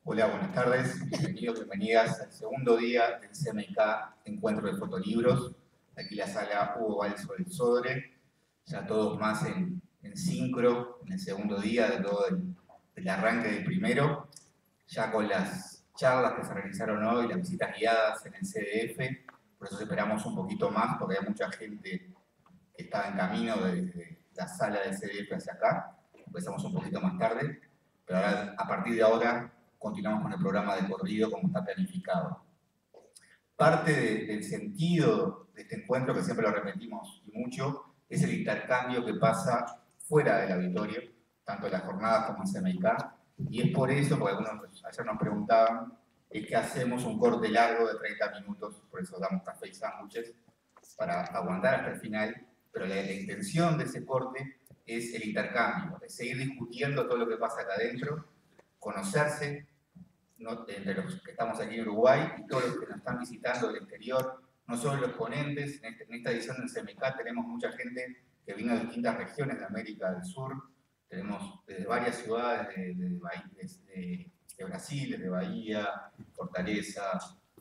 Hola, buenas tardes, bienvenidos, bienvenidas al segundo día del CMK Encuentro de Fotolibros. Aquí la sala Hugo Balso del Sodre, ya todos más en sincro en el segundo día de todo el arranque del primero, ya con las charlas que se realizaron hoy, las visitas guiadas en el CDF, por eso esperamos un poquito más, porque hay mucha gente que estaba en camino desde la sala del CDF hacia acá, empezamos un poquito más tarde, pero ahora, a partir de ahora continuamos con el programa de corrido como está planificado. Parte del sentido de este encuentro, que siempre lo repetimos y mucho, es el intercambio que pasa fuera del auditorio, tanto en las jornadas como en CMK, y es por eso, porque algunos ayer nos preguntaban, es que hacemos un corte largo de 30 minutos, por eso damos café y sándwiches, para aguantar hasta el final, pero la intención de ese corte es el intercambio, es seguir discutiendo todo lo que pasa acá adentro, conocerse, ¿no?, entre los que estamos aquí en Uruguay y todos los que nos están visitando del exterior, no solo los ponentes. En esta edición del CMK tenemos mucha gente que vino de distintas regiones de América del Sur, tenemos desde varias ciudades de Brasil, desde Bahía, Fortaleza,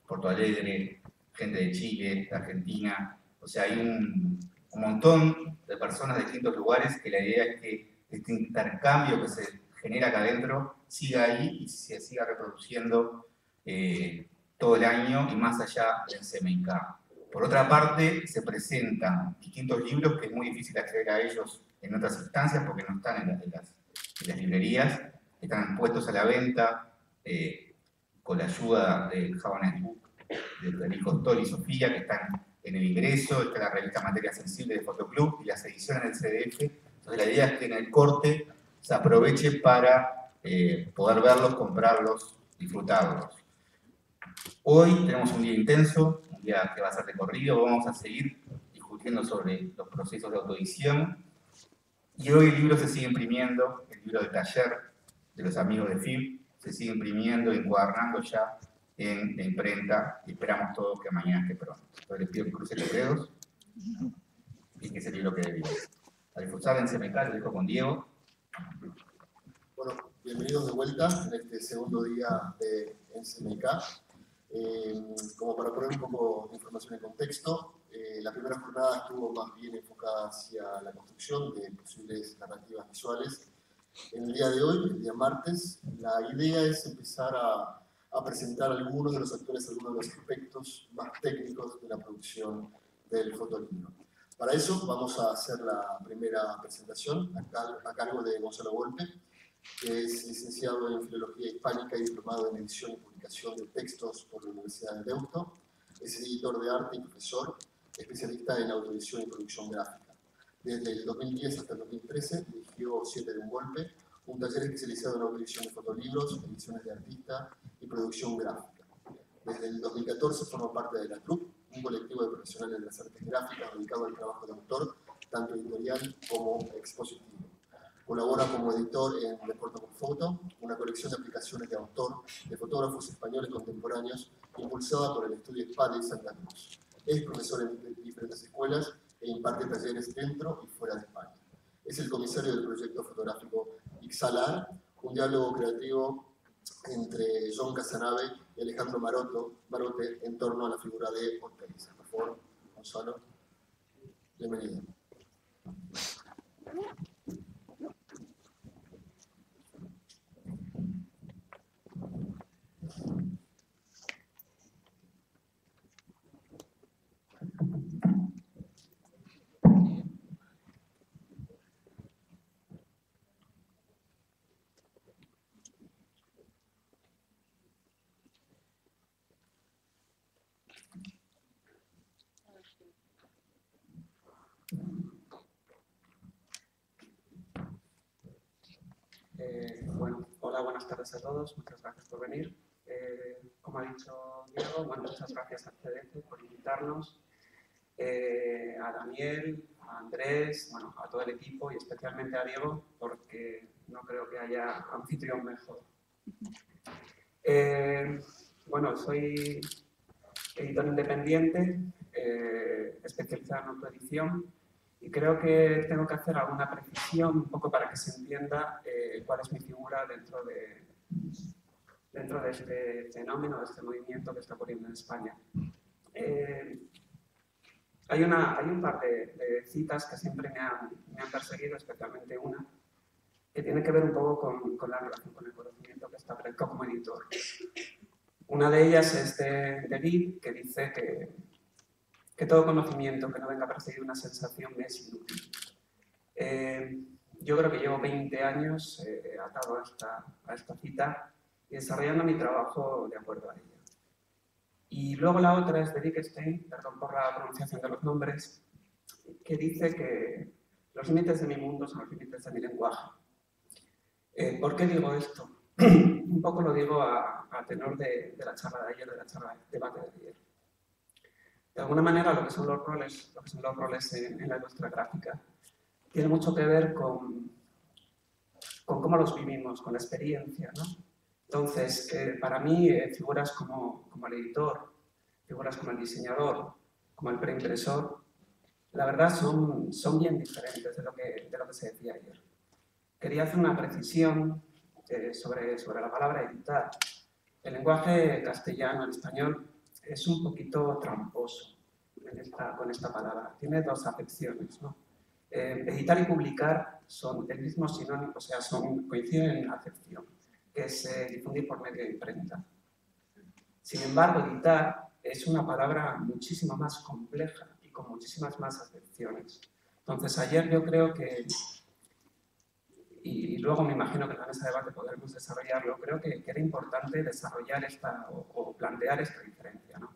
Porto Alegre, gente de Chile, de Argentina, o sea, hay un montón de personas de distintos lugares que la idea es que este intercambio que se genera acá adentro siga ahí y se siga reproduciendo todo el año y más allá del CMK. Por otra parte, se presentan distintos libros que es muy difícil acceder a ellos en otras instancias porque no están en las librerías, están puestos a la venta con la ayuda del Javanet Book de Federico Stoll y Sofía, que están en el ingreso, está la revista Materia Sensible de Fotoclub y las ediciones del CDF. Entonces la idea es que en el corte se aproveche para poder verlos, comprarlos, disfrutarlos. Hoy tenemos un día intenso, un día que va a ser de corrido, vamos a seguir discutiendo sobre los procesos de autoedición y hoy el libro se sigue imprimiendo, el libro de taller de los amigos de FIB se sigue imprimiendo y encuadernando ya en la imprenta y esperamos todos que mañana esté pronto. Entonces les pido que crucen los dedos y que ese libro quede bien. A disfrutar en CMK, lo dejo con Diego. Bueno, bienvenidos de vuelta en este segundo día de CMK. Como para poner un poco de información en contexto, la primera jornada estuvo más bien enfocada hacia la construcción de posibles narrativas visuales. En el día de hoy, el día martes, la idea es empezar a presentar algunos de los actores, algunos de los aspectos más técnicos de la producción del fotolibro. Para eso vamos a hacer la primera presentación a cargo de Gonzalo Volpe, que es licenciado en Filología Hispánica y diplomado en Edición y Publicación de Textos por la Universidad de Deusto. Es editor de arte y profesor, especialista en autoedición y producción gráfica. Desde el 2010 hasta el 2013 dirigió 7 de un golpe, un taller especializado en autoedición de fotolibros, ediciones de artista y producción gráfica. Desde el 2014 formó parte de la TRUP, un colectivo de profesionales de las artes gráficas dedicado al trabajo de autor, tanto editorial como expositivo. Colabora como editor en Reportable Photo, una colección de aplicaciones de autor de fotógrafos españoles contemporáneos impulsada por el estudio SPADE Santa Cruz. Es profesor en diferentes escuelas e imparte talleres dentro y fuera de España. Es el comisario del proyecto fotográfico Ixalar, un diálogo creativo entre John Casanave y Alejandro Marote en torno a la figura de Hortensia. Por favor, Gonzalo, bienvenido. Bueno, hola, buenas tardes a todos, muchas gracias por venir. Como ha dicho Diego, bueno, muchas gracias al CDF por invitarnos. a Daniel, a Andrés, bueno, a todo el equipo y especialmente a Diego, porque no creo que haya anfitrión mejor. Bueno, soy editor independiente, especializado en autoedición, y creo que tengo que hacer alguna precisión un poco para que se entienda cuál es mi figura dentro de este fenómeno, de este movimiento que está ocurriendo en España. Hay un par de citas que siempre me han perseguido, especialmente una, que tiene que ver un poco con la relación con el conocimiento que establezco como editor. Una de ellas es de David, que dice que todo conocimiento que no venga a perseguir una sensación me es inútil. Yo creo que llevo 20 años atado a esta cita y desarrollando mi trabajo de acuerdo a ella. Y luego la otra es de Wittgenstein, perdón por la pronunciación de los nombres, que dice que los límites de mi mundo son los límites de mi lenguaje. ¿Por qué digo esto? Un poco lo digo a tenor de la charla de ayer, de la charla de debate de ayer. De alguna manera, lo que son los roles en la industria gráfica, tiene mucho que ver con cómo los vivimos, con la experiencia, ¿no? Entonces, para mí, figuras como el editor, figuras como el diseñador, como el preimpresor, la verdad son bien diferentes de lo que se decía ayer. Quería hacer una precisión sobre la palabra editar. El lenguaje castellano, el español, es un poquito tramposo con esta palabra. Tiene dos acepciones, ¿no? Editar y publicar son el mismo sinónimo, o sea, coinciden en una acepción, que es difundir por medio de imprenta. Sin embargo, editar es una palabra muchísimo más compleja y con muchísimas más acepciones. Entonces, ayer yo creo que, y luego me imagino que en la mesa de debate podremos desarrollarlo, creo que era importante desarrollar o plantear esta diferencia, ¿no?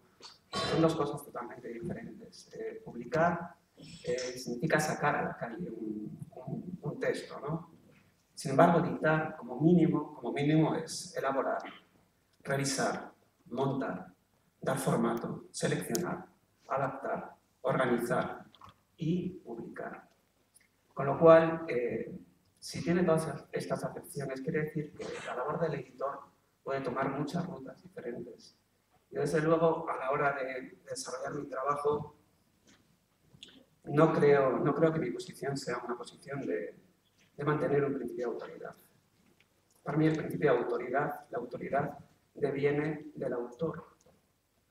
Son dos cosas totalmente diferentes. Publicar significa sacar a la calle un texto, ¿no? Sin embargo, editar como mínimo es elaborar, revisar, montar, dar formato, seleccionar, adaptar, organizar y publicar. Con lo cual, si tiene todas estas acepciones, quiere decir que la labor del editor puede tomar muchas rutas diferentes. Y desde luego, a la hora de desarrollar mi trabajo, no creo que mi posición sea una posición de mantener un principio de autoridad. Para mí el principio de autoridad, la autoridad deviene del autor,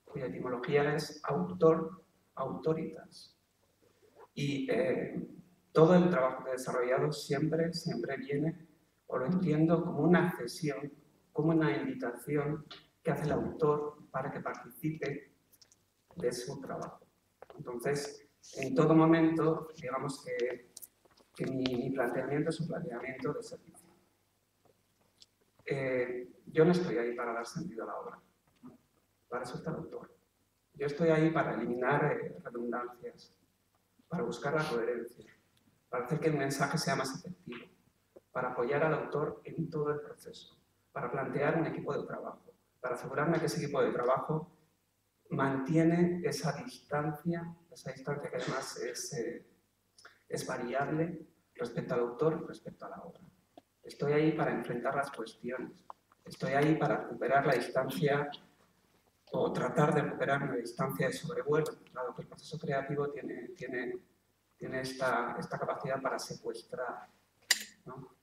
cuya etimología es autor, autoritas. Y todo el trabajo que he desarrollado siempre viene, o lo entiendo como una cesión, como una invitación que hace el autor para que participe de su trabajo. Entonces, en todo momento, digamos que mi planteamiento es un planteamiento de servicio. Yo no estoy ahí para dar sentido a la obra, para eso está el autor. Yo estoy ahí para eliminar redundancias, para buscar la coherencia, para hacer que el mensaje sea más efectivo, para apoyar al autor en todo el proceso, para plantear un equipo de trabajo, para asegurarme que ese equipo de trabajo mantiene esa distancia que además es variable respecto al autor y respecto a la obra. Estoy ahí para enfrentar las cuestiones, estoy ahí para recuperar la distancia o tratar de recuperar una distancia de sobrevuelo, dado que el proceso creativo tiene esta capacidad para secuestrar, ¿no?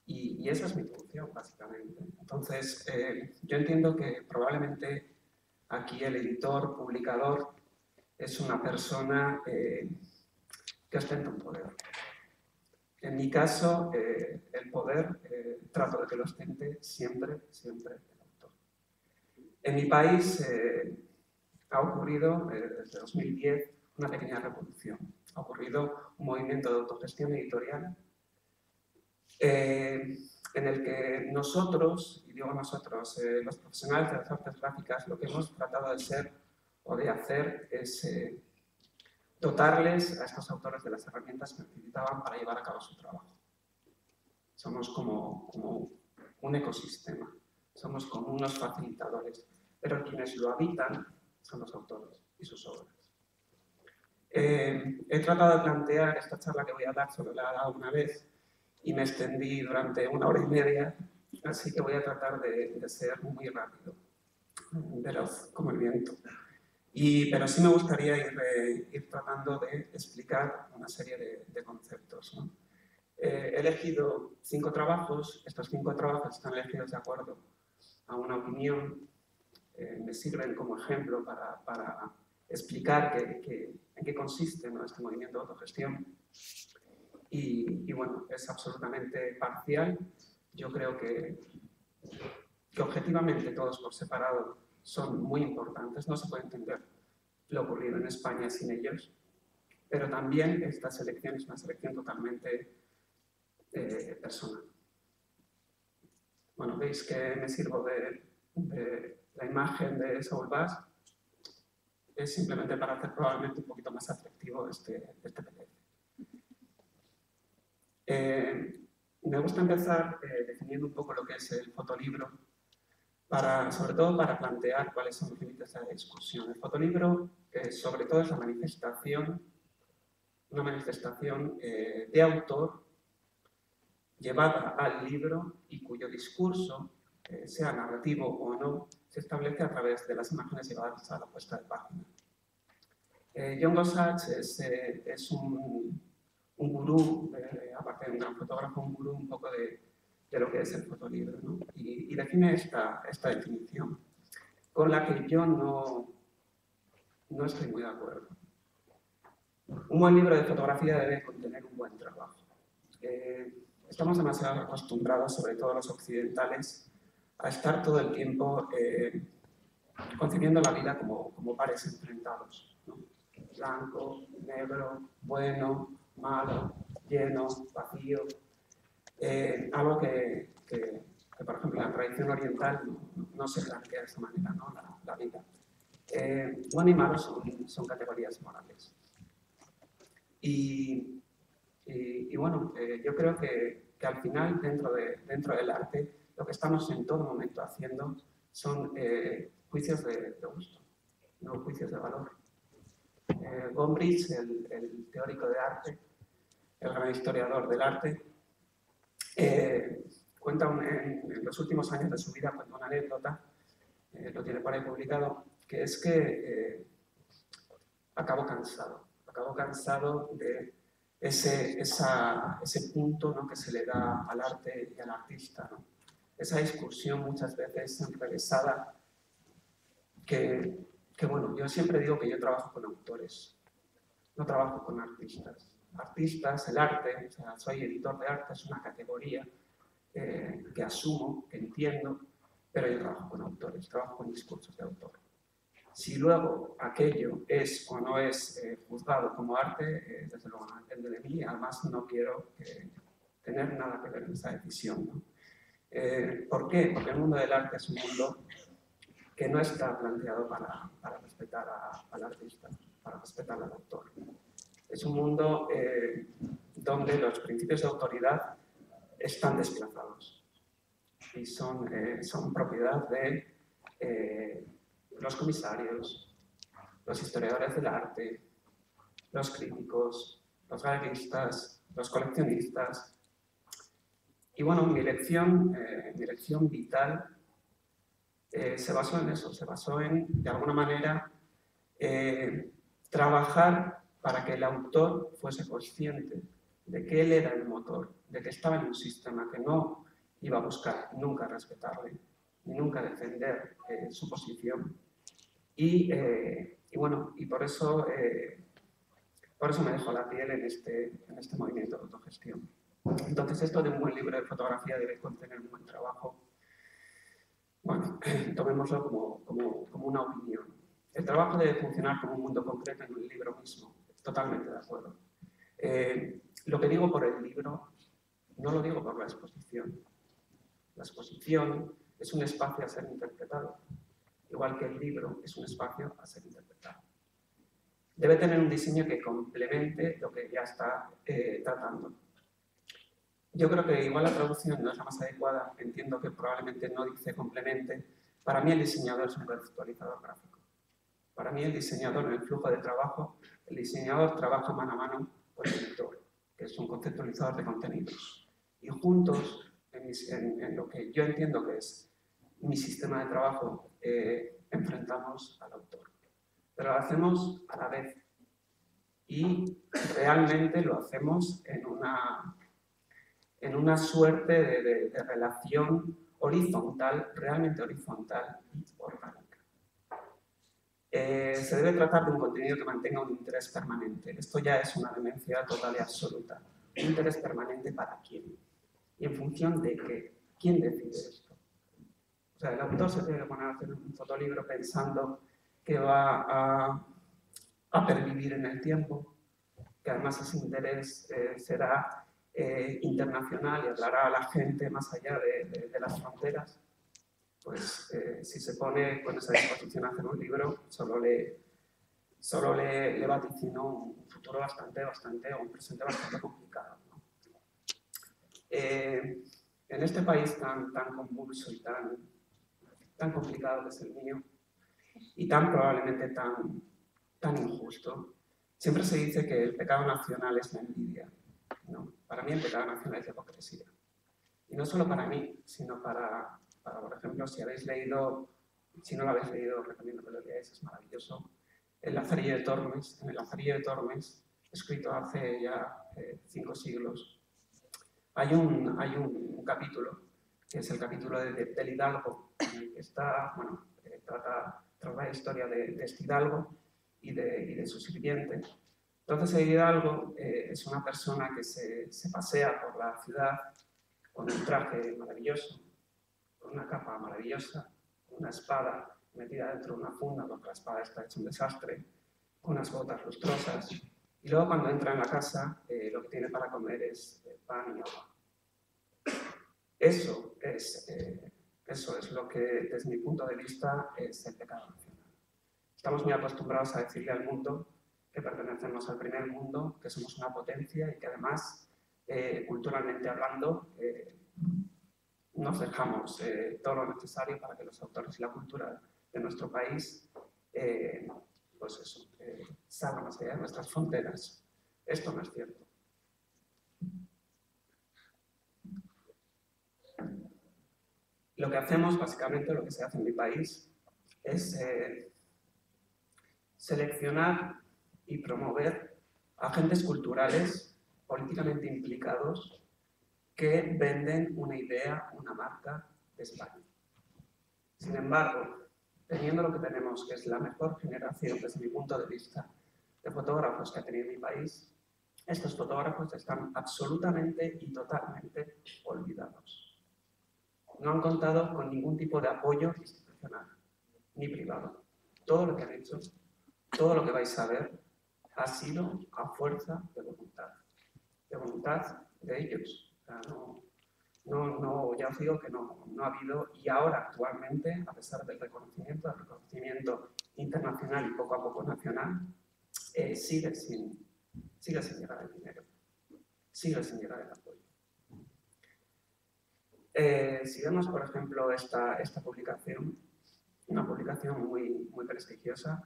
Y esa es mi función, básicamente. Entonces, yo entiendo que probablemente aquí el editor, publicador, es una persona que ostenta un poder. En mi caso, el poder trato de que lo ostente siempre el autor. En mi país ha ocurrido desde 2010 una pequeña revolución. Ha ocurrido un movimiento de autogestión editorial en el que nosotros, y digo nosotros, los profesionales de las artes gráficas, lo que hemos tratado de ser o de hacer es dotarles a estos autores de las herramientas que necesitaban para llevar a cabo su trabajo. Somos como un ecosistema, somos como unos facilitadores, pero quienes lo habitan son los autores y sus obras. He tratado de plantear esta charla que voy a dar, solo la he dado una vez y me extendí durante 1 hora y media, así que voy a tratar de ser muy rápido, veloz como el viento. Pero sí me gustaría ir tratando de explicar una serie de conceptos, ¿no? He elegido 5 trabajos, estos 5 trabajos están elegidos de acuerdo a una opinión, me sirven como ejemplo para explicar en qué consiste, ¿no?, este movimiento de autogestión. Y bueno, es absolutamente parcial. Yo creo que objetivamente todos por separado son muy importantes, no se puede entender lo ocurrido en España sin ellos, pero también esta selección es una selección totalmente personal. Bueno, veis que me sirvo de la imagen de Saul Bass, es simplemente para hacer probablemente un poquito más atractivo este PDF. Me gusta empezar definiendo un poco lo que es el fotolibro, sobre todo para plantear cuáles son los límites de la discusión. El fotolibro, sobre todo, es una manifestación de autor llevada al libro y cuyo discurso, sea narrativo o no, se establece a través de las imágenes llevadas a la puesta de página. John Gossage es un gurú, aparte de un gran fotógrafo, un gurú un poco de lo que es el fotolibro, ¿no? Y define esta definición, con la que yo no estoy muy de acuerdo. Un buen libro de fotografía debe contener un buen trabajo. Estamos demasiado acostumbrados, sobre todo los occidentales, a estar todo el tiempo concibiendo la vida como pares enfrentados, ¿no? Blanco, negro, bueno, malo, lleno, vacío. Algo que, por ejemplo, en la tradición oriental no se plantea de esta manera, ¿no?, la vida. Bueno y malo son categorías morales. Y bueno, yo creo que al final, dentro del arte, lo que estamos en todo momento haciendo son juicios de gusto, no juicios de valor. Gombrich, el teórico de arte, el gran historiador del arte, cuenta en los últimos años de su vida, cuenta una anécdota, lo tiene por ahí publicado, que es que acabó cansado de ese punto, ¿no?, que se le da al arte y al artista, ¿no? Esa discusión muchas veces enrevesada que bueno, yo siempre digo que yo trabajo con autores, no trabajo con artistas. Artistas, el arte, o sea, soy editor de arte, es una categoría que asumo, que entiendo, pero yo trabajo con autores, trabajo con discursos de autor. Si luego aquello es o no es juzgado como arte, desde luego no depende de mí, además no quiero tener nada que ver en esa decisión, ¿no? ¿Por qué? Porque el mundo del arte es un mundo que no está planteado para respetar al artista, para respetar al autor. Es un mundo donde los principios de autoridad están desplazados y son propiedad de los comisarios, los historiadores del arte, los críticos, los galeristas, los coleccionistas. Y bueno, mi elección vital se basó en eso, se basó en, de alguna manera, trabajar para que el autor fuese consciente de que él era el motor, de que estaba en un sistema que no iba a buscar nunca respetarle, ni nunca defender su posición. Y bueno, y por eso me dejó la piel en este movimiento de autogestión. Entonces, esto de un buen libro de fotografía debe contener un buen trabajo. Bueno, tomémoslo como una opinión. El trabajo debe funcionar como un mundo concreto en un libro mismo. Totalmente de acuerdo. Lo que digo por el libro, no lo digo por la exposición. La exposición es un espacio a ser interpretado, igual que el libro es un espacio a ser interpretado. Debe tener un diseño que complemente lo que ya está tratando. Yo creo que igual la traducción no es la más adecuada, entiendo que probablemente no dice complemente. Para mí el diseñador es un conceptualizador gráfico. Para mí el diseñador en el flujo de trabajo, el diseñador trabaja mano a mano con el lector, que es un conceptualizador de contenidos. Y juntos, en lo que yo entiendo que es mi sistema de trabajo, enfrentamos al autor. Pero lo hacemos a la vez. Y realmente lo hacemos en una suerte de relación horizontal, realmente horizontal y orgánica. Se debe tratar de un contenido que mantenga un interés permanente. Esto ya es una demencia total y absoluta. ¿Un interés permanente para quién? ¿Y en función de qué? ¿Quién decide esto? O sea, el autor se tiene que poner a hacer un fotolibro pensando que va a pervivir en el tiempo, que además ese interés será internacional y hablará a la gente más allá de las fronteras. Pues si se pone con esa disposición a hacer un libro, solo le vaticino un futuro o un presente bastante complicado, ¿no? En este país tan convulso y tan complicado que es el mío, y tan probablemente tan injusto, siempre se dice que el pecado nacional es la envidia. No, para mí el pecado nacional es la hipocresía. Y no solo para mí, sino para por ejemplo, si no lo habéis leído, recomiendo que lo leáis, es maravilloso. El Lazarillo de Tormes, en el Lazarillo de Tormes, escrito hace ya 5 siglos, hay un capítulo, que es el capítulo del Hidalgo, en el que está, bueno, trata la historia de este Hidalgo y de su sirviente. Entonces el Hidalgo es una persona que se pasea por la ciudad con un traje maravilloso, con una capa maravillosa, una espada metida dentro de una funda porque la espada está hecha un desastre, unas botas lustrosas, y luego cuando entra en la casa lo que tiene para comer es pan y agua. Eso es lo que, desde mi punto de vista, es el pecado nacional. Estamos muy acostumbrados a decirle al mundo que pertenecemos al primer mundo, que somos una potencia y que además, culturalmente hablando, nos dejamos todo lo necesario para que los autores y la cultura de nuestro país salgan más allá de nuestras fronteras. Esto no es cierto. Lo que hacemos, básicamente, lo que se hace en mi país, es seleccionar y promover agentes culturales políticamente implicados que venden una idea, una marca de España. Sin embargo, teniendo lo que tenemos, que es la mejor generación, desde mi punto de vista, de fotógrafos que ha tenido mi país, estos fotógrafos están absolutamente y totalmente olvidados. No han contado con ningún tipo de apoyo institucional, ni privado. Todo lo que han hecho, todo lo que vais a ver, ha sido a fuerza de voluntad de ellos. O sea, ya os digo que no ha habido, y ahora actualmente, a pesar del reconocimiento internacional y poco a poco nacional, sigue sin llegar el dinero, sigue sin llegar el apoyo. Si vemos, por ejemplo, esta publicación, una publicación muy prestigiosa,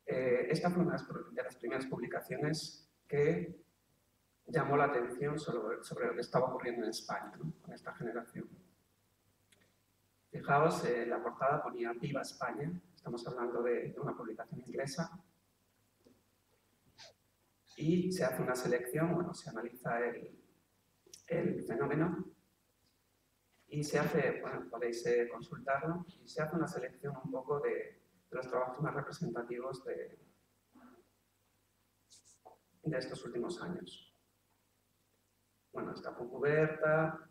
esta fue una de las primeras publicaciones que llamó la atención sobre lo que estaba ocurriendo en España, ¿no? Con esta generación. Fijaos, la portada ponía Viva España, estamos hablando de una publicación inglesa, y se hace una selección, bueno, se analiza el fenómeno y se hace, bueno, podéis consultarlo, y se hace una selección un poco de los trabajos más representativos de estos últimos años. Bueno, está Fontcuberta.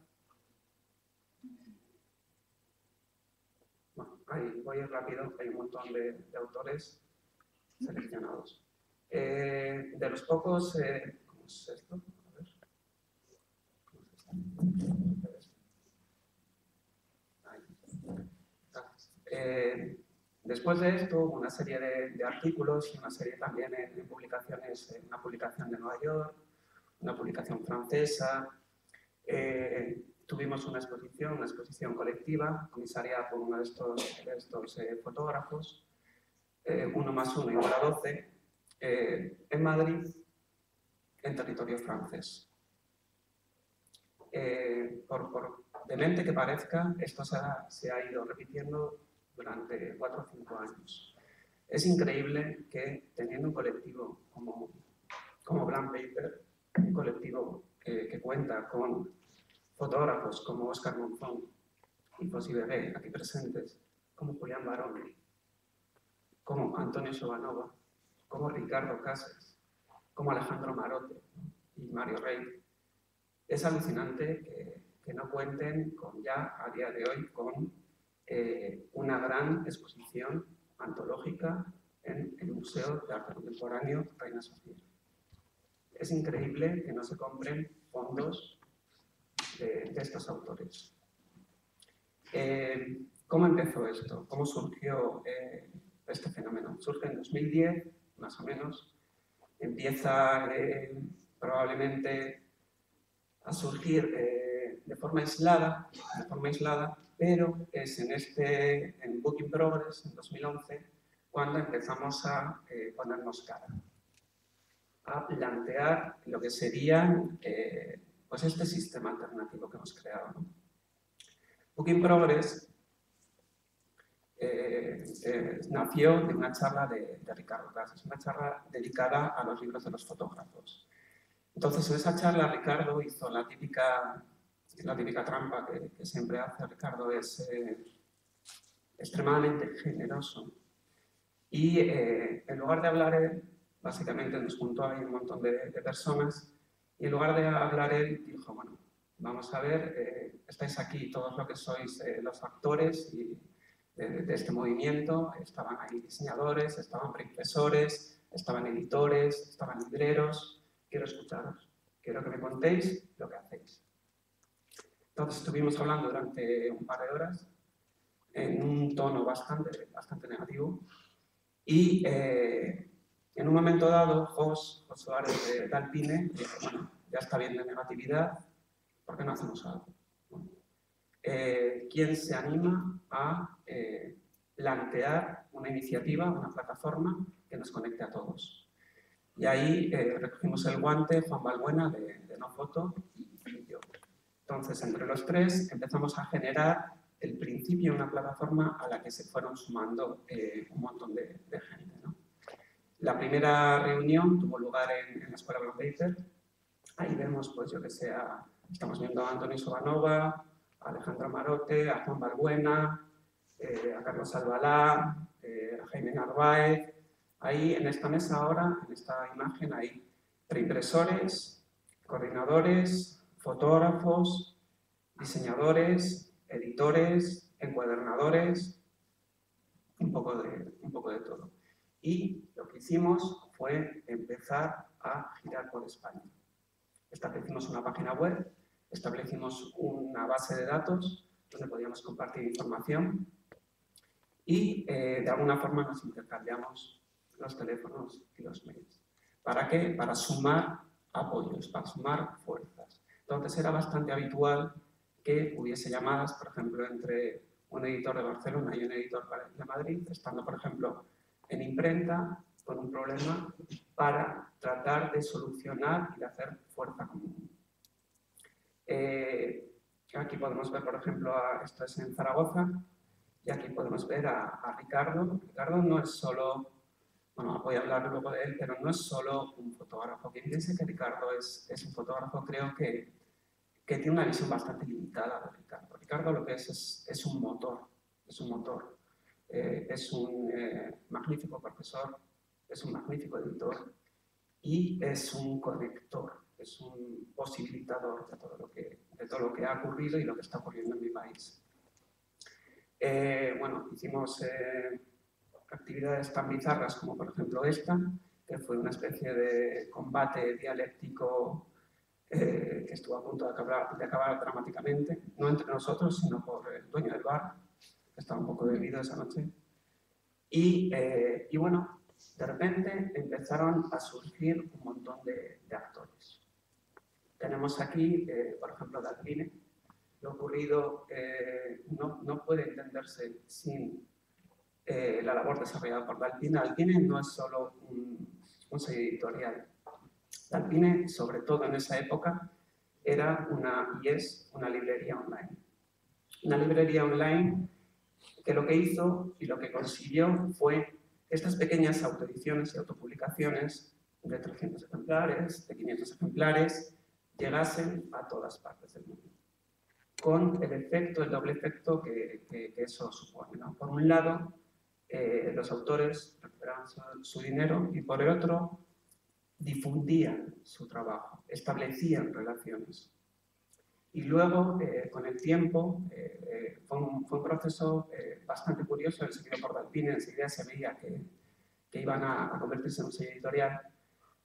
Bueno, ahí voy a ir rápido, hay un montón de autores seleccionados. De los pocos, ¿cómo es esto? A ver. ¿Cómo es esto? Ahí. Después de esto, una serie de artículos y una serie también de publicaciones, una publicación de Nueva York, una publicación francesa. Tuvimos una exposición colectiva, comisariada por uno de estos fotógrafos, 1 más 1 igual a 12, en Madrid, en territorio francés. Por demente que parezca, esto se ha ido repitiendo durante 4 o 5 años. Es increíble que teniendo un colectivo como Blank Paper, un colectivo que cuenta con fotógrafos como Óscar Monzón y Fossi Bebé, aquí presentes, como Julián Barón, como Antonio Sobanova, como Ricardo Casas, como Alejandro Marote y Mario Rey. Es alucinante que no cuenten ya a día de hoy con una gran exposición antológica en el Museo de Arte Contemporáneo Reina Sofía. Es increíble que no se compren fondos de estos autores. ¿Cómo empezó esto? ¿Cómo surgió este fenómeno? Surge en 2010, más o menos. Empieza probablemente a surgir de forma aislada, pero es en Book in Progress, en 2011, cuando empezamos a ponernos cara, a plantear lo que sería pues este sistema alternativo que hemos creado, ¿no? Book in Progress nació de una charla de Ricardo Casas, una charla dedicada a los libros de los fotógrafos. Entonces, en esa charla, Ricardo hizo la típica trampa que siempre hace. Ricardo es extremadamente generoso y en lugar de hablar él, básicamente nos juntó ahí un montón de personas y en lugar de hablar él, dijo, bueno, vamos a ver, estáis aquí todos los que sois los actores de este movimiento, estaban ahí diseñadores, estaban preimpresores, estaban editores, estaban libreros, quiero escucharos, quiero que me contéis lo que hacéis. Entonces estuvimos hablando durante un par de horas en un tono bastante negativo y en un momento dado, Jos Suárez de Alpine dijo, bueno, ya está bien de negatividad, ¿por qué no hacemos algo? Bueno, ¿quién se anima a plantear una iniciativa, una plataforma que nos conecte a todos? Y ahí recogimos el guante, Juan Balbuena de No Foto y yo. Entonces, entre los tres empezamos a generar el principio de una plataforma a la que se fueron sumando un montón de gente, ¿no? La primera reunión tuvo lugar en la Escuela Blank Paper. Ahí vemos, pues yo que sé, estamos viendo a Antonio Sobanova, a Alejandro Marote, a Juan Balbuena, a Carlos Albalá, a Jaime Narváez. Ahí en esta mesa ahora, en esta imagen, hay preimpresores, coordinadores, fotógrafos, diseñadores, editores, encuadernadores, un poco de todo. Y lo que hicimos fue empezar a girar por España. Establecimos una página web, establecimos una base de datos donde podíamos compartir información y de alguna forma nos intercambiamos los teléfonos y los mails. ¿Para qué? Para sumar apoyos, para sumar fuerzas. Entonces era bastante habitual que hubiese llamadas, por ejemplo, entre un editor de Barcelona y un editor de Madrid, estando, por ejemplo, en imprenta con un problema para tratar de solucionar y de hacer fuerza común. Aquí podemos ver, por ejemplo, esto es en Zaragoza, y aquí podemos ver a Ricardo. Ricardo no es solo, bueno, voy a hablar luego de él, pero no es solo un fotógrafo. Quien piense que Ricardo es un fotógrafo, creo que tiene una visión bastante limitada de Ricardo. Ricardo lo que es un motor, es un magnífico profesor, es un magnífico editor y es un conector, es un posibilitador de todo lo que ha ocurrido y lo que está ocurriendo en mi país. Bueno, hicimos actividades tan bizarras como por ejemplo esta, que fue una especie de combate dialéctico que estuvo a punto de acabar dramáticamente, no entre nosotros, sino por el dueño del bar, que estaba un poco bebido esa noche. Y bueno, de repente empezaron a surgir un montón de actores. Tenemos aquí, por ejemplo, Dalpine. Lo ocurrido no puede entenderse sin la labor desarrollada por Dalpine. Dalpine no es solo un sello editorial. Dalpine, sobre todo en esa época, era y es una librería online. Una librería online que lo que hizo y lo que consiguió fue que estas pequeñas autoediciones y autopublicaciones de 300 ejemplares, de 500 ejemplares, llegasen a todas partes del mundo. Con el doble efecto que eso supone, ¿no? Por un lado, los autores recuperaban su dinero y por el otro, difundían su trabajo, establecían relaciones. Y luego, con el tiempo, fue un proceso bastante curioso, el seguido por Dalpine. Enseguida se veía que iban a convertirse en un sello editorial,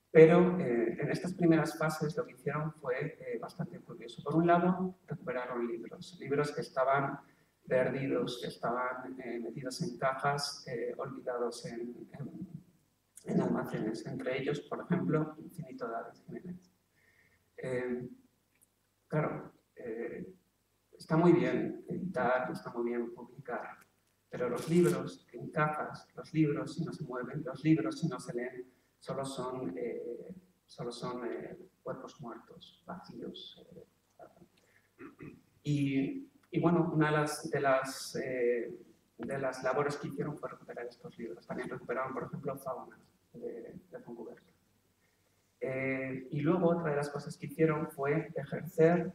pero en estas primeras fases lo que hicieron fue bastante curioso. Por un lado, recuperaron libros que estaban perdidos, que estaban metidos en cajas, olvidados en almacenes, entre ellos, por ejemplo, Infinito de David Jiménez. Claro, está muy bien editar, está muy bien publicar, pero los libros en cajas, los libros si no se mueven, los libros si no se leen, solo son cuerpos muertos, vacíos. Y bueno, una de las labores que hicieron fue recuperar estos libros. También recuperaron, por ejemplo, Zábanas de Fontcuberta. Y luego otra de las cosas que hicieron fue ejercer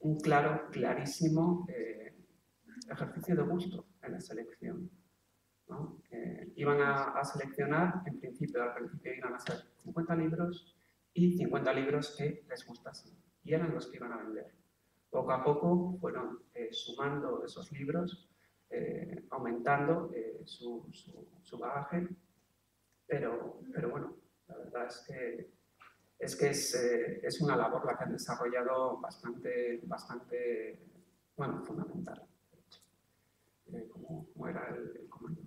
un clarísimo ejercicio de gusto en la selección, ¿no? Iban a seleccionar, al principio iban a ser 50 libros y 50 libros que les gustasen, y eran los que iban a vender. Poco a poco fueron sumando esos libros, aumentando su bagaje, pero bueno, la verdad es que es una labor la que han desarrollado bastante bueno, fundamental. ¿Cómo era el comando?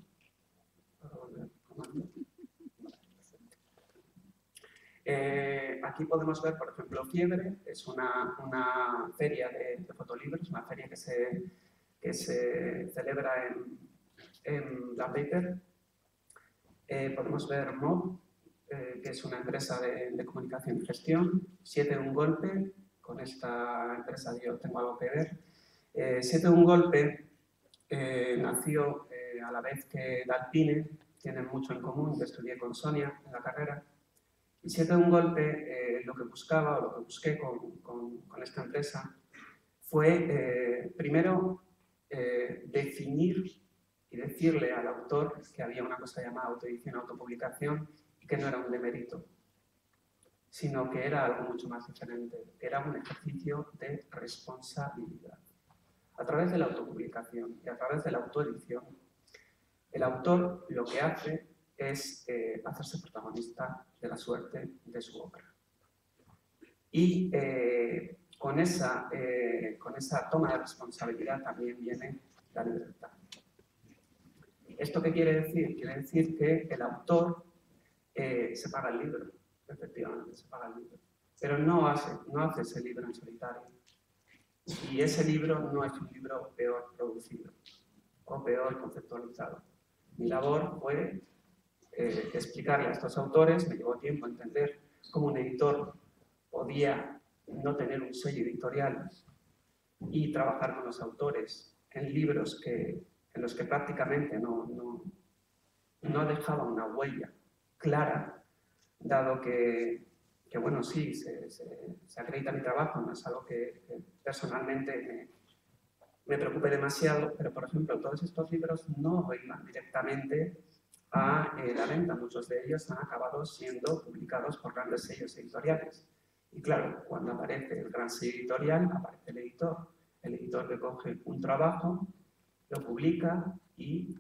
Aquí podemos ver, por ejemplo, Fiebre, es una feria de fotolibros, una feria que se celebra en La Paper. Podemos ver Mob, que es una empresa de comunicación y gestión. 7 de un golpe, con esta empresa yo tengo algo que ver. 7 de un golpe nació a la vez que Dalpine, tienen mucho en común, yo estudié con Sonia en la carrera. Y 7 de un golpe, lo que buscaba o lo que busqué con esta empresa fue, primero, definir y decirle al autor que había una cosa llamada autoedición, autopublicación, y que no era un demérito, sino que era algo mucho más diferente. Era un ejercicio de responsabilidad. A través de la autopublicación y a través de la autoedición, el autor lo que hace es hacerse protagonista de la suerte de su obra. Y con esa toma de responsabilidad también viene la libertad. ¿Esto qué quiere decir? Quiere decir que el autor se paga el libro, efectivamente, se paga el libro, pero no hace ese libro en solitario. Y ese libro no es un libro peor producido o peor conceptualizado. Mi labor fue explicarle a estos autores, me llevó tiempo entender cómo un editor podía no tener un sello editorial y trabajar con los autores en libros en los que prácticamente no dejaba una huella clara, dado que bueno, sí, se acredita mi trabajo, no es algo que personalmente me preocupe demasiado, pero por ejemplo, todos estos libros no iban directamente a la venta. Muchos de ellos han acabado siendo publicados por grandes sellos editoriales. Y claro, cuando aparece el gran sello editorial, aparece el editor que coge un trabajo, lo publica y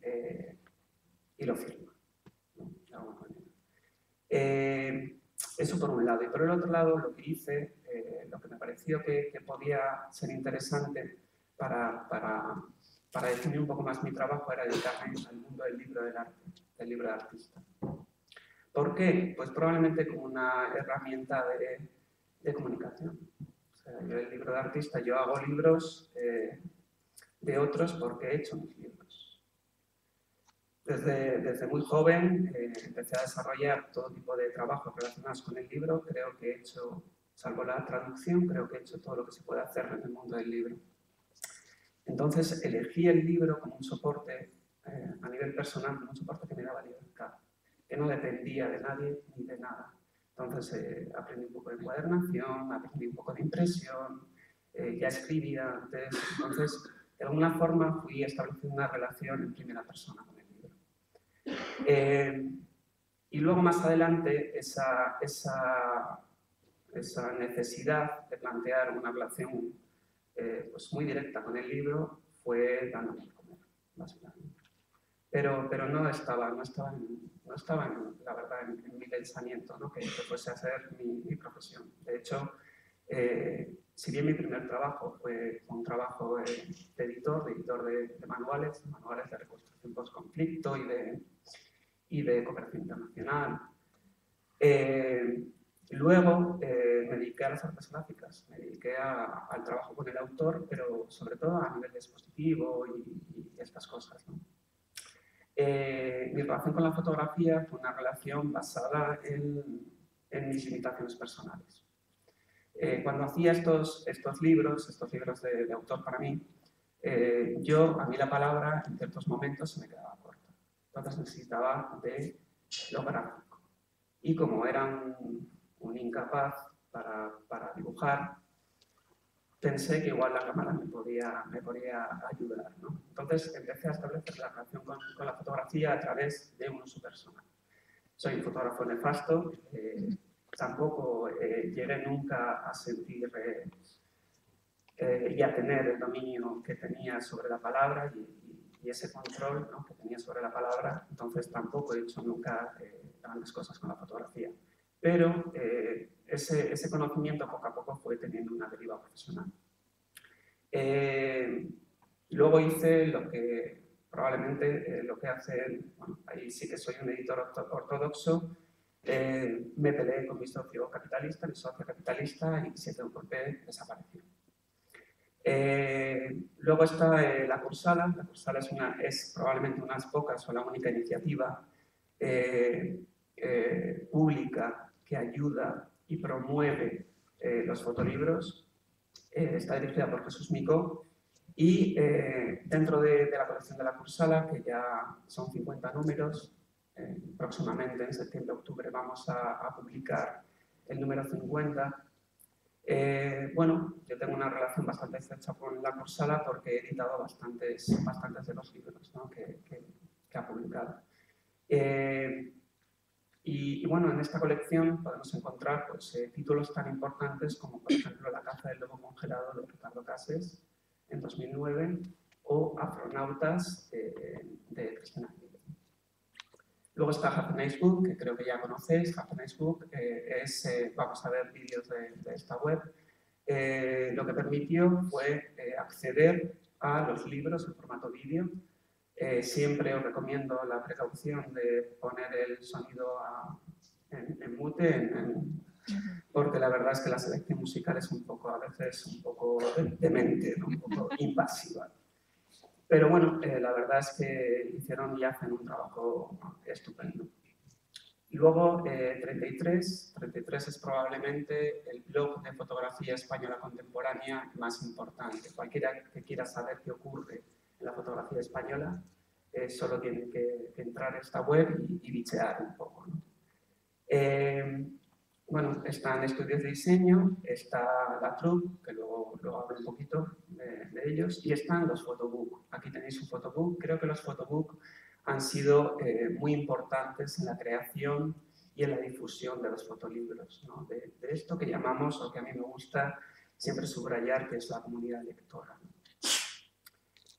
lo firma, ¿no? De alguna manera. Eso por un lado. Y por el otro lado, lo que hice, lo que me pareció que podía ser interesante para definir un poco más mi trabajo, era dedicarme al mundo del libro del arte, del libro de artista. ¿Por qué? Pues probablemente como una herramienta de comunicación. O sea, yo el libro de artista, yo hago libros de otros porque he hecho mis libros. Desde muy joven empecé a desarrollar todo tipo de trabajos relacionados con el libro. Creo que he hecho, salvo la traducción, creo que he hecho todo lo que se puede hacer en el mundo del libro. Entonces elegí el libro como un soporte a nivel personal, como un soporte que me daba libertad, que no dependía de nadie ni de nada. Entonces aprendí un poco de encuadernación, aprendí un poco de impresión, ya escribía antes. Entonces, de alguna forma fui estableciendo una relación en primera persona con el libro. Y luego más adelante esa necesidad de plantear una relación pues muy directa con el libro fue dándome de comer, básicamente. Pero no estaba en, la verdad, en mi pensamiento, ¿no? que fuese a ser mi profesión. De hecho, si bien mi primer trabajo fue un trabajo de editor de manuales de reconstrucción post-conflicto y de cooperación internacional. Luego me dediqué a las artes gráficas, me dediqué al trabajo con el autor, pero sobre todo a nivel expositivo y estas cosas, ¿no? Mi relación con la fotografía fue una relación basada en mis limitaciones personales. Cuando hacía estos libros de autor para mí, a mí la palabra en ciertos momentos se me quedaba corta. Entonces necesitaba de lo gráfico. Y como era un incapaz para dibujar, pensé que igual la cámara me podía ayudar, ¿no? Entonces empecé a establecer la relación con la fotografía a través de un uso personal. Soy un fotógrafo nefasto, tampoco llegué nunca a sentir y a tener el dominio que tenía sobre la palabra y ese control, ¿no?, que tenía sobre la palabra. Entonces tampoco he hecho nunca grandes cosas con la fotografía. Pero ese conocimiento poco a poco fue teniendo una deriva profesional. Luego hice lo que probablemente lo que hace, bueno, ahí sí que soy un editor ortodoxo, me peleé con mi socio capitalista y 7 de un golpe desapareció. Luego está la Cursala. La Cursala es probablemente unas pocas o la única iniciativa pública que ayuda y promueve los fotolibros. Está dirigida por Jesús Micó y dentro de la colección de la Cursala, que ya son 50 números, próximamente en septiembre-octubre vamos a publicar el número 50. Bueno, yo tengo una relación bastante estrecha con la Cursala porque he editado bastantes de los libros, ¿no?, que ha publicado. Y bueno, en esta colección podemos encontrar pues, títulos tan importantes como, por ejemplo, La caza del lobo congelado de Ricardo Cases en 2009 o Afronautas de Cristina Aguilera. Luego está Have a Nice Book, que creo que ya conocéis. Have a Nice Book vamos a ver vídeos de esta web. Lo que permitió fue acceder a los libros en formato vídeo. Siempre os recomiendo la precaución de poner el sonido en mute, porque la verdad es que la selección musical es a veces un poco demente, ¿no?, un poco invasiva. Pero bueno, la verdad es que hicieron y hacen un trabajo estupendo. Y luego 33 es probablemente el blog de fotografía española contemporánea más importante. Cualquiera que quiera saber qué ocurre en la fotografía española solo tiene que entrar a esta web y bichear un poco, ¿no? Bueno, están estudios de diseño, está la troupe, que luego hablo un poquito de ellos, y están los photobook. Aquí tenéis un photobook. Creo que los photobook han sido muy importantes en la creación y en la difusión de los fotolibros, ¿no?, de esto que llamamos, o que a mí me gusta siempre subrayar, que es la comunidad lectora, ¿no?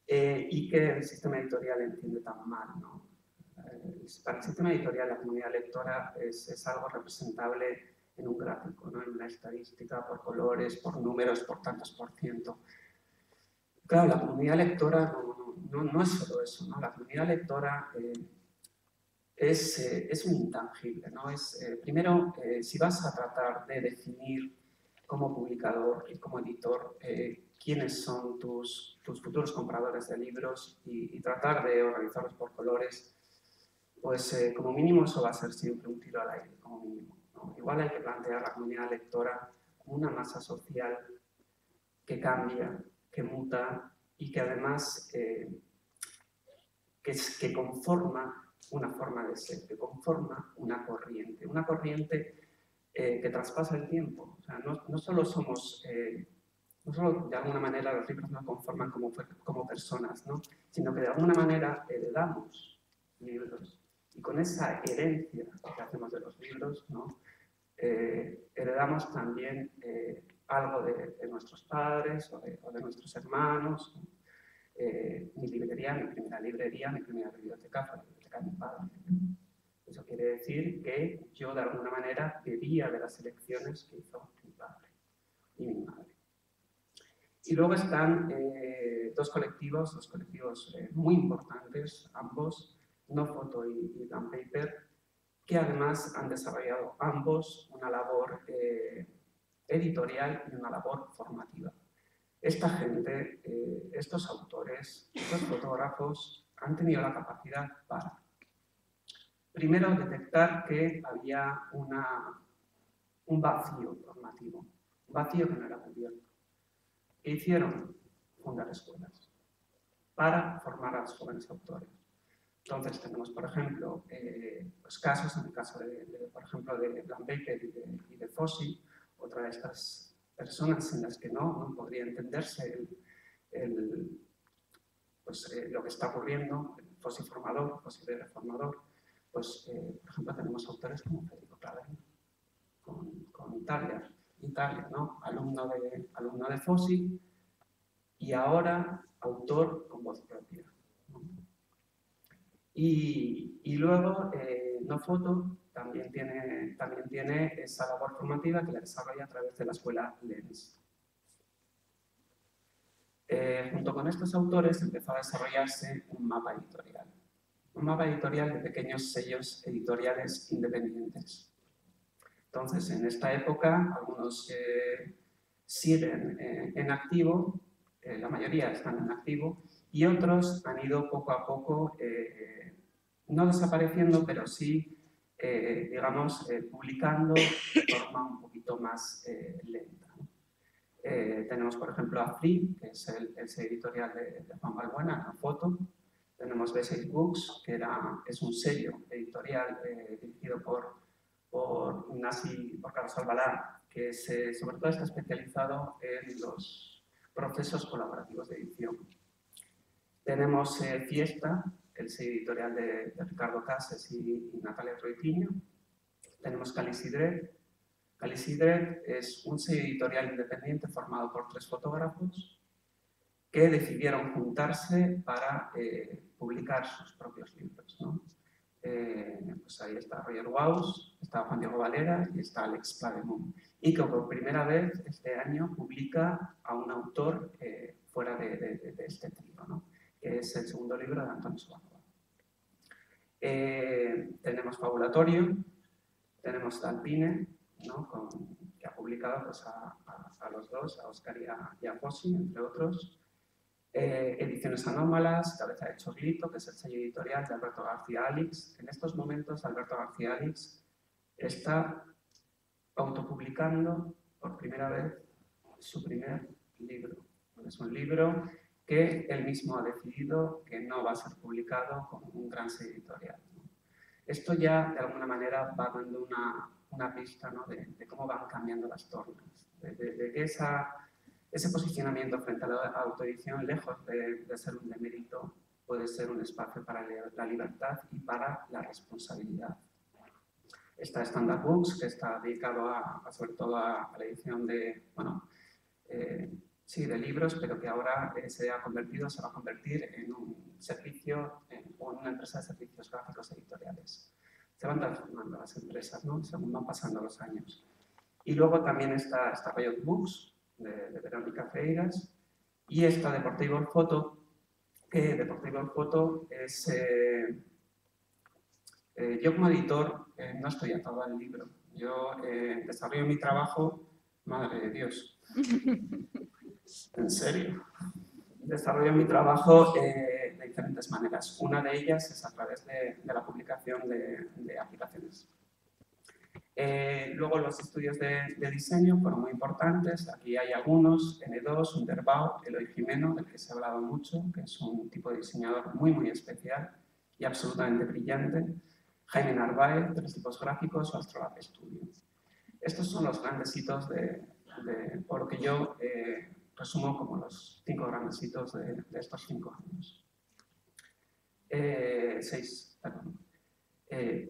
Y que el sistema editorial entiende tan mal, ¿no? Para el sistema editorial la comunidad lectora es algo representable en un gráfico, ¿no?, en una estadística, por colores, por números, por tantos por ciento. Claro, la comunidad lectora no es solo eso, ¿no? La comunidad lectora es un intangible, ¿no? Primero, si vas a tratar de definir como publicador y como editor quiénes son tus futuros compradores de libros y tratar de organizarlos por colores, pues como mínimo eso va a ser siempre un tiro al aire, como mínimo, ¿no? Igual hay que plantear la comunidad lectora como una masa social que cambia, que muta y que además que conforma una forma de ser, que conforma una corriente que traspasa el tiempo. O sea, no solo somos, no solo de alguna manera los libros nos conforman como personas, ¿no? Sino que de alguna manera heredamos libros. Y con esa herencia que hacemos de los libros, ¿no? Heredamos también algo de nuestros padres o de nuestros hermanos, ¿no? Mi librería, mi primera librería, mi primera biblioteca fue la biblioteca de mi padre. Eso quiere decir que yo de alguna manera bebía de las elecciones que hizo mi padre y mi madre. Y luego están dos colectivos muy importantes, ambos, NoPhoto y Gun Paper, que además han desarrollado ambos una labor editorial y una labor formativa. Esta gente, estos autores, estos fotógrafos han tenido la capacidad para, primero, detectar que había un vacío formativo, un vacío que no era cubierto. ¿Qué hicieron? Fundar escuelas para formar a los jóvenes autores. Entonces tenemos, por ejemplo, los casos, en el caso por ejemplo, de Gun Paper y de Fossey, otra de estas personas en las que no podría entenderse lo que está ocurriendo, el Fossey formador, Fossey reformador, pues, por ejemplo, tenemos autores como Federico Clavería, con Italia, ¿no? Alumno de Fossey y ahora autor con voz propia, ¿no? Y luego, NoPhoto también tiene esa labor formativa que la desarrolla a través de la escuela Lens. Junto con estos autores empezó a desarrollarse un mapa editorial de pequeños sellos editoriales independientes. Entonces, en esta época, algunos siguen en activo, la mayoría están en activo, y otros han ido poco a poco, no desapareciendo, pero sí, digamos, publicando de forma un poquito más lenta, ¿no? Tenemos, por ejemplo, a Free, que es el editorial de Juan Balbuena, NoPhoto. Tenemos Basic Books, que es un sello editorial dirigido por Carlos Albalá, que sobre todo está especializado en los procesos colaborativos de edición. Tenemos Fiesta, el sello editorial de Ricardo Cases y Natalia Troitiño. Tenemos Calisidret. Calisidret es un sello editorial independiente formado por 3 fotógrafos que decidieron juntarse para publicar sus propios libros, ¿no? Pues ahí está Roger Waus, está Juan Diego Valera y está Alex Plademun. Y que por primera vez este año publica a un autor fuera de este trío, ¿no? Que es el segundo libro de Antonio Sobanova. Tenemos Fabulatorio, tenemos Dalpine, ¿no? Que ha publicado pues, a los dos, a Óscar y a Fossey, entre otros. Ediciones Anómalas, Cabeza de Chorlito, que es el sello editorial de Alberto García Alix. En estos momentos, Alberto García Alix está autopublicando por primera vez su primer libro. Es un libro que él mismo ha decidido que no va a ser publicado con un gran sello editorial, ¿no? Esto ya, de alguna manera, va dando una pista, ¿no? de cómo van cambiando las tornas, de que ese posicionamiento frente a la autoedición, lejos de ser un demérito, puede ser un espacio para la libertad y para la responsabilidad. Está Standard Books, que está dedicado sobre todo a la edición de, de libros, pero que ahora se va a convertir en un servicio, en una empresa de servicios gráficos editoriales. Se van transformando las empresas, ¿no? Según van pasando los años. Y luego también está Riot Books, de Verónica Freiras, y está Deportable Photo, que Deportable Photo es... yo como editor no estoy atado al libro. Yo desarrollo mi trabajo, madre de Dios, en serio. Desarrollo mi trabajo de diferentes maneras. Una de ellas es a través de la publicación de aplicaciones. Luego los estudios de diseño fueron muy importantes. Aquí hay algunos: N2, Underbau, Eloy Jimeno, del que se ha hablado mucho, que es un tipo de diseñador muy especial y absolutamente brillante. Jaime Narváez, de los tipos gráficos, o Astrolab Studio. Estos son los grandes hitos por lo que yo resumo como los 5 grandes hitos de estos 5 años. 6, perdón.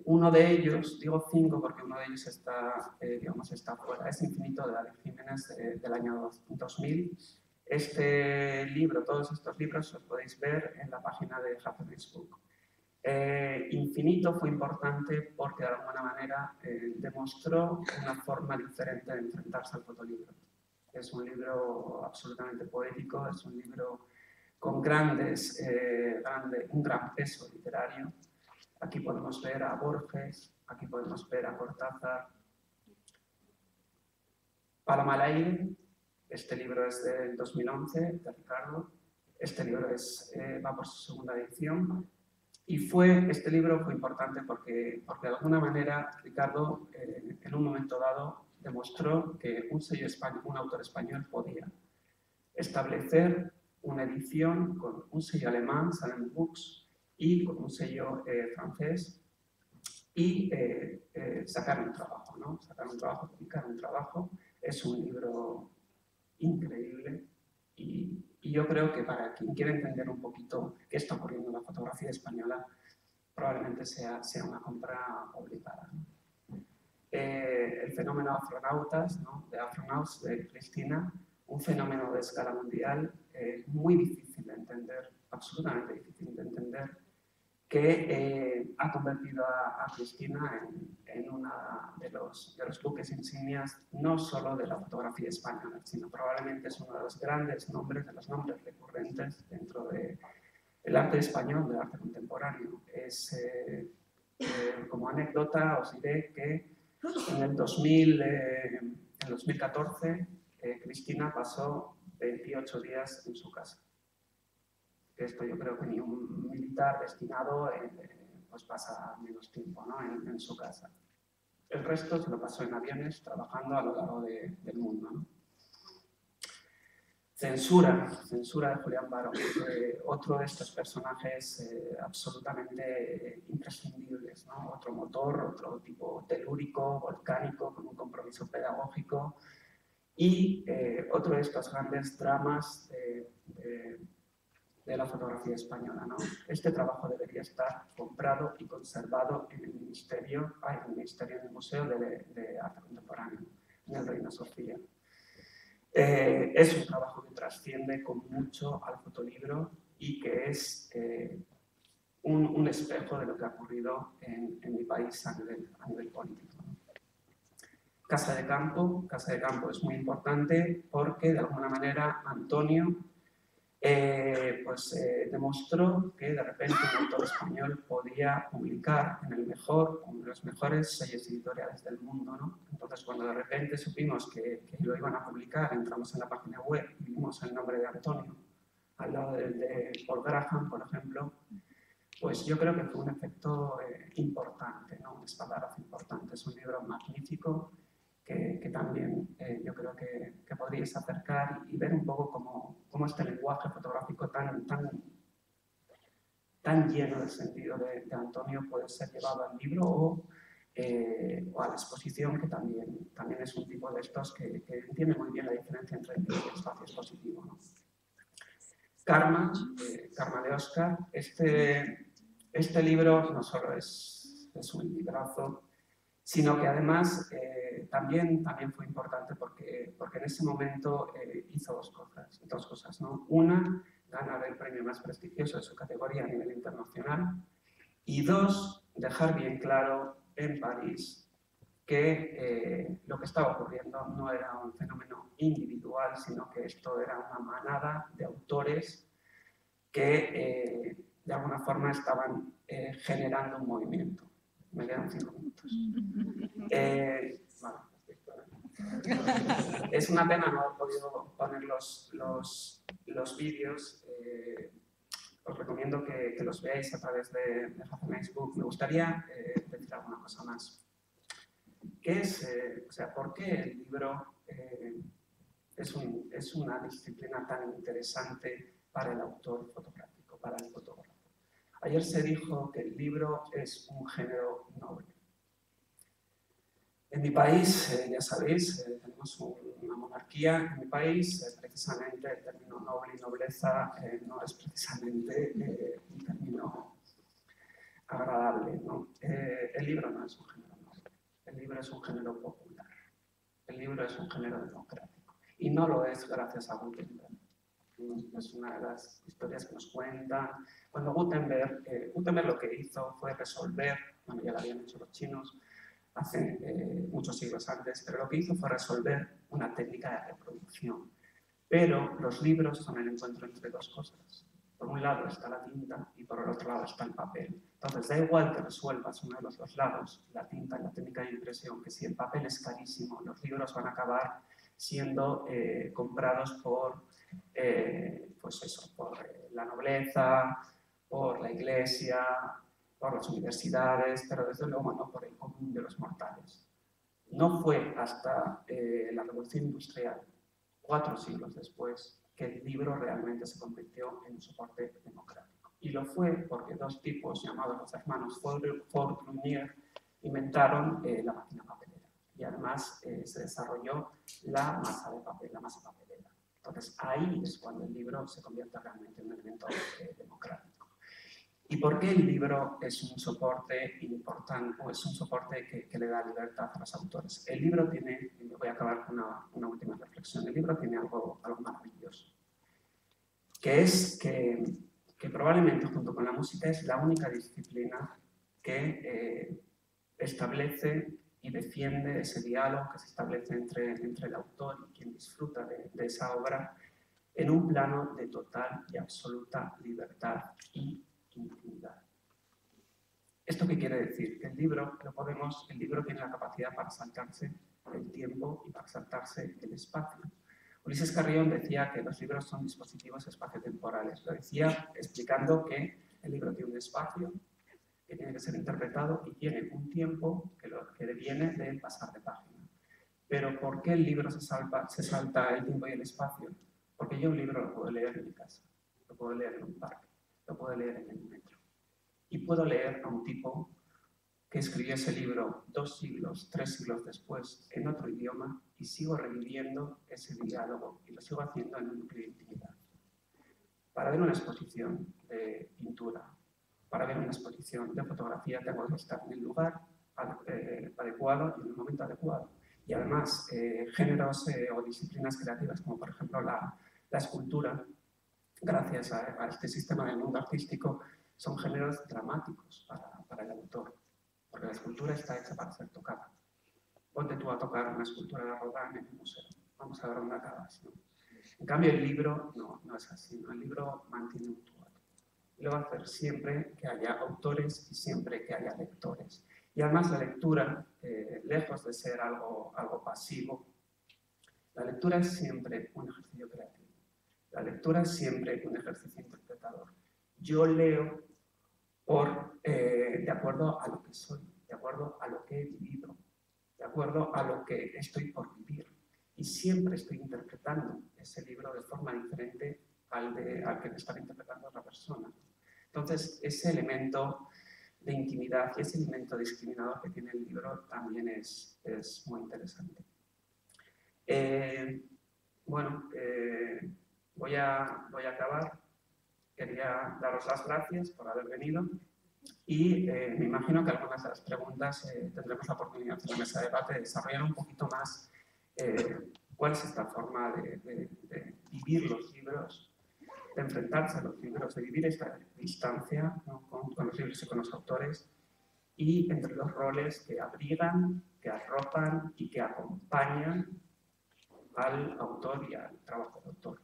Uno de ellos, digo 5 porque uno de ellos está, está fuera, es Infinito, de David Jiménez, del año 2000. Este libro, todos estos libros los podéis ver en la página de Happiness Book. Infinito fue importante porque de alguna manera demostró una forma diferente de enfrentarse al fotolibro. Es un libro absolutamente poético, es un libro con un gran peso literario. Aquí podemos ver a Borges, aquí podemos ver a Cortázar. Paloma al aire, este libro es del 2011, de Ricardo. Este libro va por su segunda edición. Y este libro fue importante porque de alguna manera Ricardo, en un momento dado, demostró que un autor español podía establecer una edición con un sello alemán, Salem Books, y con un sello francés, y sacar un trabajo, ¿no? Sacar un trabajo, publicar un trabajo. Es un libro increíble y yo creo que para quien quiera entender un poquito qué está ocurriendo en la fotografía española, probablemente sea una compra obligada, ¿no? El fenómeno Afronautas, ¿no? De Afronauts, de Cristina, un fenómeno de escala mundial muy difícil de entender, absolutamente difícil de entender, que ha convertido a Cristina en uno de los buques insignias, no solo de la fotografía española, sino probablemente es uno de los grandes nombres, de los nombres recurrentes dentro del arte español, del arte contemporáneo. Como anécdota os diré que en el 2014 Cristina pasó 28 días en su casa. Esto yo creo que ni un militar destinado pues pasa menos tiempo, ¿no? en su casa. El resto se lo pasó en aviones trabajando a lo largo del mundo, ¿no? Censura de Julián Baró, otro de estos personajes absolutamente imprescindibles, ¿no? Otro motor, otro tipo telúrico, volcánico, con un compromiso pedagógico, y otro de estos grandes dramas de la fotografía española, ¿no? Este trabajo debería estar comprado y conservado en el Museo de Arte Contemporáneo, en el Reina Sofía. Es un trabajo que trasciende con mucho al fotolibro y que es un espejo de lo que ha ocurrido en mi país a nivel político, ¿no? Casa de Campo es muy importante porque de alguna manera Antonio demostró que de repente un autor español podía publicar en uno de los mejores sellos editoriales del mundo, ¿no? Entonces, cuando de repente supimos que lo iban a publicar, entramos en la página web y vimos el nombre de Antonio al lado de Paul Graham, por ejemplo, pues yo creo que fue un efecto importante, ¿no? Un espaldarazo importante. Es un libro magnífico que también yo creo que podríais acercar y ver un poco cómo este lenguaje fotográfico tan lleno del sentido de Antonio puede ser llevado al libro o a la exposición, que también es un tipo de estos que entiende muy bien la diferencia entre el espacio expositivo, ¿no? Karma de Oscar. Este libro no solo es un librazo, sino que además también fue importante porque en ese momento hizo dos cosas, ¿no? Una, ganar el premio más prestigioso de su categoría a nivel internacional, y dos, dejar bien claro en París que lo que estaba ocurriendo no era un fenómeno individual, sino que esto era una manada de autores que de alguna forma estaban generando un movimiento. Me quedan 5 minutos. Es una pena no haber podido poner los vídeos. os recomiendo que los veáis a través de Facebook. Me gustaría decir alguna cosa más. ¿Qué es, por qué el libro es una disciplina tan interesante para el autor fotográfico, para el fotógrafo? Ayer se dijo que el libro es un género noble. En mi país, ya sabéis, tenemos una monarquía. En mi país, precisamente, el término noble y nobleza no es precisamente un término agradable, ¿no? El libro no es un género noble, el libro es un género popular, el libro es un género democrático. Y no lo es gracias a Gutenberg. Es una de las historias que nos cuentan. Cuando Gutenberg lo que hizo fue resolver, bueno, ya lo habían hecho los chinos hace muchos siglos antes, pero lo que hizo fue resolver una técnica de reproducción. Pero los libros son el encuentro entre dos cosas. Por un lado está la tinta y por el otro lado está el papel. Entonces, da igual que resuelvas uno de los dos lados, la tinta y la técnica de impresión, que si el papel es carísimo, los libros van a acabar siendo comprados por, por la nobleza, por la iglesia, por las universidades, pero desde luego no por el común de los mortales. No fue hasta la Revolución Industrial, 4 siglos después, que el libro realmente se convirtió en un soporte democrático. Y lo fue porque 2 tipos llamados los hermanos Ford-Lumière inventaron la máquina papelera. Y además se desarrolló la masa de papel, la masa papelera. Entonces ahí es cuando el libro se convierte realmente en un elemento democrático. ¿Y por qué el libro es un soporte importante o es un soporte que le da libertad a los autores? El libro tiene, y voy a acabar con una última reflexión, el libro tiene algo maravilloso, que es que probablemente junto con la música es la única disciplina que establece y defiende ese diálogo que se establece entre el autor y quien disfruta de esa obra en un plano de total y absoluta libertad y intimidad. ¿Esto qué quiere decir? Que el libro tiene la capacidad para saltarse el tiempo y para saltarse el espacio. Ulises Carrión decía que los libros son dispositivos espaciotemporales. Lo decía explicando que el libro tiene un espacio que tiene que ser interpretado y tiene un tiempo que viene del pasar de página. Pero ¿por qué el libro se salta el tiempo y el espacio? Porque yo un libro lo puedo leer en mi casa, lo puedo leer en un parque, lo puedo leer en el metro. Y puedo leer a un tipo que escribió ese libro 2 siglos, 3 siglos después en otro idioma y sigo reviviendo ese diálogo y lo sigo haciendo en un núcleo de intimidad. Para ver una exposición de pintura, para ver una exposición de fotografía, tengo que estar en el lugar adecuado y en el momento adecuado. Y además, géneros o disciplinas creativas, como por ejemplo la escultura, gracias a este sistema del mundo artístico, son géneros dramáticos para el autor, porque la escultura está hecha para ser tocada. Ponte tú a tocar una escultura de Rodin en un museo, vamos a ver dónde acabas, ¿no? En cambio, el libro no es así, ¿no? El libro mantiene un tuato. Y lo va a hacer siempre que haya autores y siempre que haya lectores. Y además la lectura, lejos de ser algo pasivo, la lectura es siempre un ejercicio creativo. La lectura es siempre un ejercicio interpretador. Yo leo de acuerdo a lo que soy, de acuerdo a lo que he vivido, de acuerdo a lo que estoy por vivir. Y siempre estoy interpretando ese libro de forma diferente al que me está interpretando otra persona. Entonces, ese elemento de intimidad y ese elemento discriminador que tiene el libro también es muy interesante. Voy a acabar. Quería daros las gracias por haber venido y me imagino que algunas de las preguntas tendremos la oportunidad en la mesa de debate de desarrollar un poquito más cuál es esta forma de vivir los libros, de enfrentarse a los libros, de vivir esta distancia, ¿no? con los libros y con los autores, y entre los roles que abrigan, que arropan y que acompañan al autor y al trabajo del autor.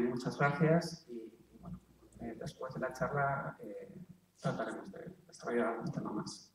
Muchas gracias y bueno, después de la charla trataremos de desarrollar algún tema más.